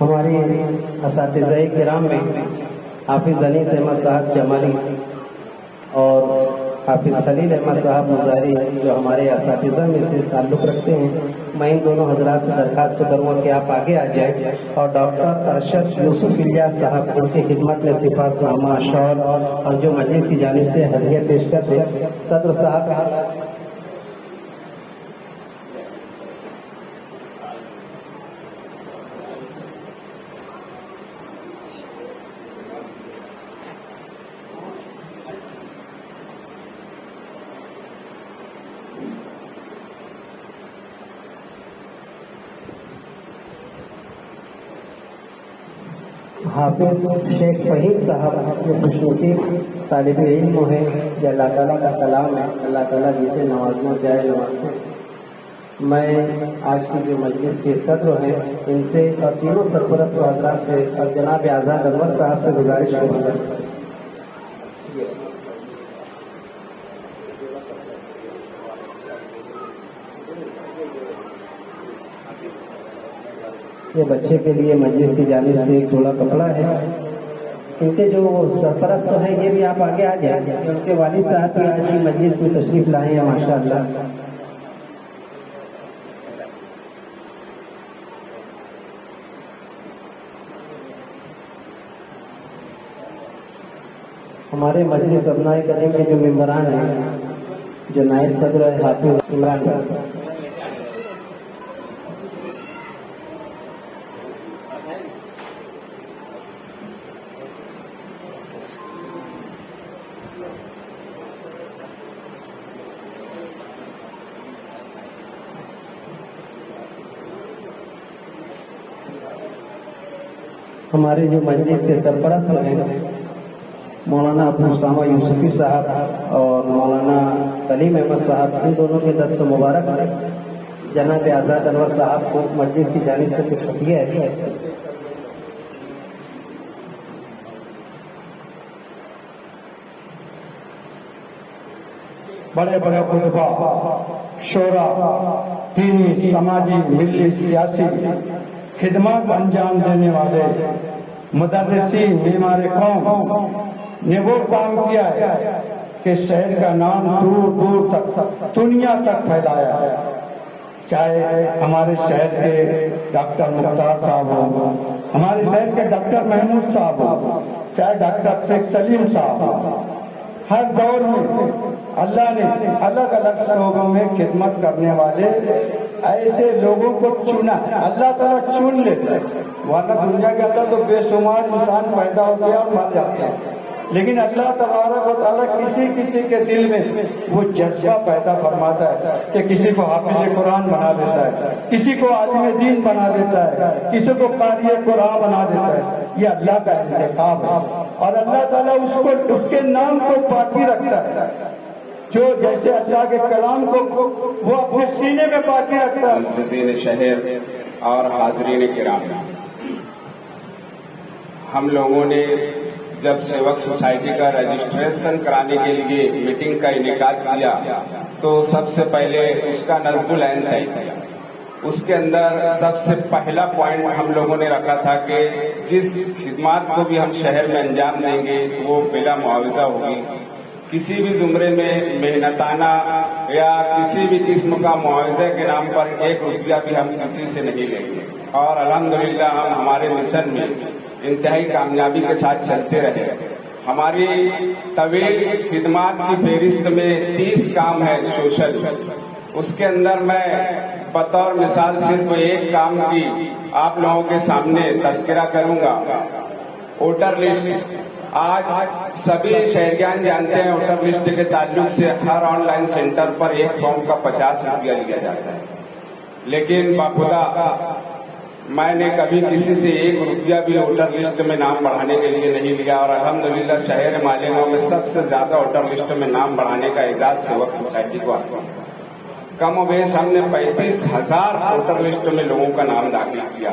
ہماری اساتذہ کرام میں حافظ انیس احمد صاحب جمالی اور حافظ خلیل احمد صاحب مزاری جو ہمارے اساتذہ میں سے تعلق رکھتے ہیں، میں ان دونوں حضرات سے درخواست کروں گا کہ آپ آگے آ جائیں اور ڈاکٹر ارشد یوسف الیاس صاحب ان کی خدمت میں سپاس نامہ شال اور جو مجلس کی جانب سے ہدیہ پیش کرتے ہیں صدر صاحب حافظ شیخ فہیم صاحب یہ خوش نصیب طالب علم ہے، یہ اللہ تعالیٰ کا کلام ہے، اللہ تعالیٰ جسے نوازنا چاہے نوازتے ہیں۔ میں آج کی جو مجلس کے صدر ہیں ان سے اور تینوں سرپرست حضرات سے اور جناب آزاد انور صاحب سے گزارش کروں گا یہ بچے کے لیے مجلس کی جانب سے ایک جوڑا کپڑا ہے، ان کے جو سرپرست ہیں یہ بھی آپ آگے آ جائیں، ان کے والد صاحب بھی آج کی مجلس میں تشریف لائے ہیں ماشاءاللہ۔ ہمارے مجلس ابنائے کریم کے جو ممبران ہیں، جو نائب صدر ہے حافظ عمران صاحب، ہمارے جو مجلس کے سرپرست ہیں مولانا ابو اسامہ یوسفی صاحب اور مولانا کلیم احمد صاحب، ان دونوں کے دست مبارک سے جناب آزاد انور صاحب کو مجلس کی جانب سے کچھ ہدیہ ہے۔ بڑے بڑے خطبہ، شورا، دینی، سماجی، ملی، سیاسی خدمات انجام دینے والے مدرسین، معمار قوم نے وہ کام کیا ہے کہ شہر کا نام دور دور تک دنیا تک پھیلایا ہے، چاہے ہمارے شہر کے ڈاکٹر مختار صاحب ہو، ہمارے شہر کے ڈاکٹر محمود صاحب ہو، چاہے ڈاکٹر شیخ سلیم صاحب ہو، ہر دور میں اللہ نے الگ الگ شعبوں میں خدمت کرنے والے ایسے لوگوں کو چنا، اللہ تعالیٰ چن لیتا ہے، ورنہ دنیا کے اندر تو بے شمار انسان پیدا ہوتے ہیں اور مر جاتے ہیں، لیکن اللہ تبارک و تعالیٰ کسی کسی کے دل میں وہ جذبہ پیدا فرماتا ہے کہ کسی کو حافظ قرآن بنا دیتا ہے، کسی کو عالم دین بنا دیتا ہے، کسی کو قاری قرآن بنا دیتا ہے، یہ اللہ کا انتخاب ہے، اور اللہ تعالیٰ اس کے نام کو باقی رکھتا ہے، جو جیسے اللہ کے کلام کو وہ اپنے سینے میں باقی رکھتا ہے۔ مسجدین شہر اور حاضرین کرام، ہم لوگوں نے جب سیوک سوسائٹی کا رجسٹریشن کرانے کے لیے میٹنگ کا انعقاد کیا تو سب سے پہلے اس کا نظم العین طے کیا۔ اس کے اندر سب سے پہلا پوائنٹ ہم لوگوں نے رکھا تھا کہ جس خدمات کو بھی ہم شہر میں انجام دیں گے وہ بلا معاوضہ ہوگی، کسی بھی زمرے میں محنتانہ یا کسی بھی قسم کا معاوضے کے نام پر ایک روپیہ بھی ہم کسی سے نہیں لیں گے، اور الحمدللہ ہم ہمارے مشن میں انتہائی کامیابی کے ساتھ چلتے رہے۔ ہماری طویل خدمات کی فہرست میں 30 کام ہے سوشل، اس کے اندر میں بطور مثال صرف ایک کام کی آپ لوگوں کے سامنے تذکرہ کروں گا، ووٹر لسٹ۔ آج سبھی شہریان جانتے ہیں ووٹر لسٹ کے تعلق سے ہر آن لائن سینٹر پر ایک فارم کا 50 روپیہ لیا جاتا ہے، لیکن بخدا میں نے کبھی کسی سے 1 روپیہ بھی ووٹر لسٹ میں نام بڑھانے کے لیے نہیں لیا، اور الحمدللہ شہر مالیگاؤں میں سب سے زیادہ ووٹر لسٹ میں نام بڑھانے کا اعزاز سیوک سوسائٹی کو حاصل ہے۔ کم و بیش ہم نے 35,000 ووٹر لسٹ میں لوگوں کا نام داخل کیا۔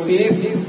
30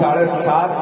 7.5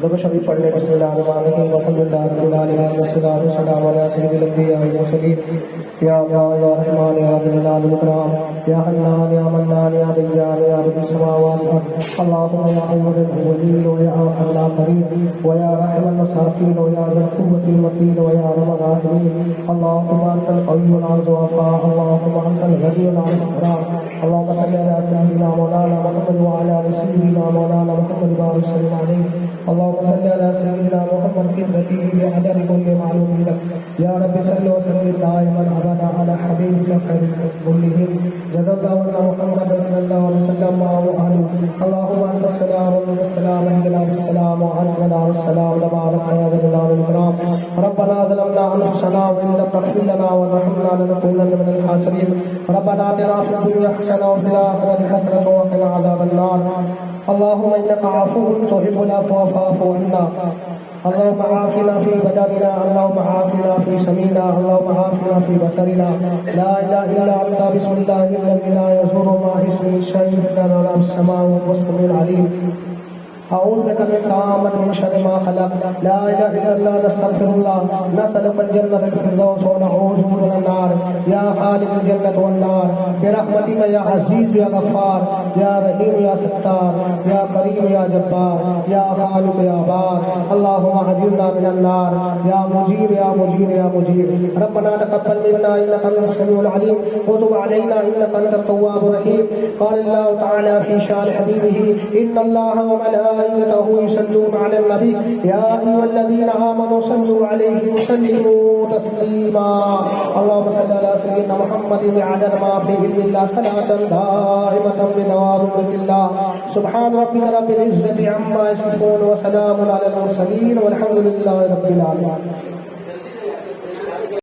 ذكر شريف پڑھ لے بسم اللہ الرحمن الرحیم الحمد للہ رب العالمین والصلاۃ والسلام علی سید الانبیاء والمرسلین یا اللہ یا رحمان یا ذی الجلال والاکرام یا حنان یا منان یا دیان یا رب السماوات والارض اللهم یا اول الاولین و یا آخر الاخرین و یا رحم المساکین و یا ذی القوة المتین و یا ارحم الراحمین اللهم انت القوی العز وقا اللهم انت الغنی العز وقا اللهم صل علی سیدنا مولانا محمد وعلى آل سیدنا مولانا محمد وبارک وسلم علیہ اللهم صل على سيدنا محمد في الذي بعدد كل معلوم لك يا رب صل وسلم دائما ابدا على حبيبك خير كلهم جزا الله محمد صلى الله عليه وسلم وآله اللهم انت السلام والسلام علينا بالسلام وعلى السلام تبارك يا ذا الجلال والاكرام ربنا ظلمنا انفسنا وان لم تغفر لنا وترحمنا لنكونن من الخاسرين ربنا آتنا في الدنيا حسنه وفي الاخره حسنه وقنا عذاب النار اللهم انك عفو تحب العفو فاعف عنا اللهم عافنا في بدننا اللهم عافنا في سمعنا اللهم عافنا في بصرنا لا اله الا انت بسم الله الذي لا يضر مع اسمه شيء في الارض ولا في السماء وهو السميع العليم أعوذ بك من طامة من شر ما خلق لا إله إلا الله نستغفر الله نسألك الجنة الفردوس ونعوذ بك من النار يا خالق الجنة والنار برحمتك يا عزيز يا غفار يا رحيم يا ستار يا كريم يا جبار يا خالق يا بار اللهم أجرنا من النار يا مجير يا مجير يا مجير ربنا تقبل منا إنك أنت السميع العليم وتب علينا إنك أنت التواب الرحيم قال الله تعالى في شان حبيبه إن الله وملائكته يصلون على النبي يا أيها الذين آمنوا صلوا عليه وسلموا تسليما اللهم صل على سيدنا محمد بعدد ما في علم الله صلاة دائمة بدوام ملك الله سبحان ربك رب العزة عما يصفون وسلام على المرسلين والحمد لله رب العالمين.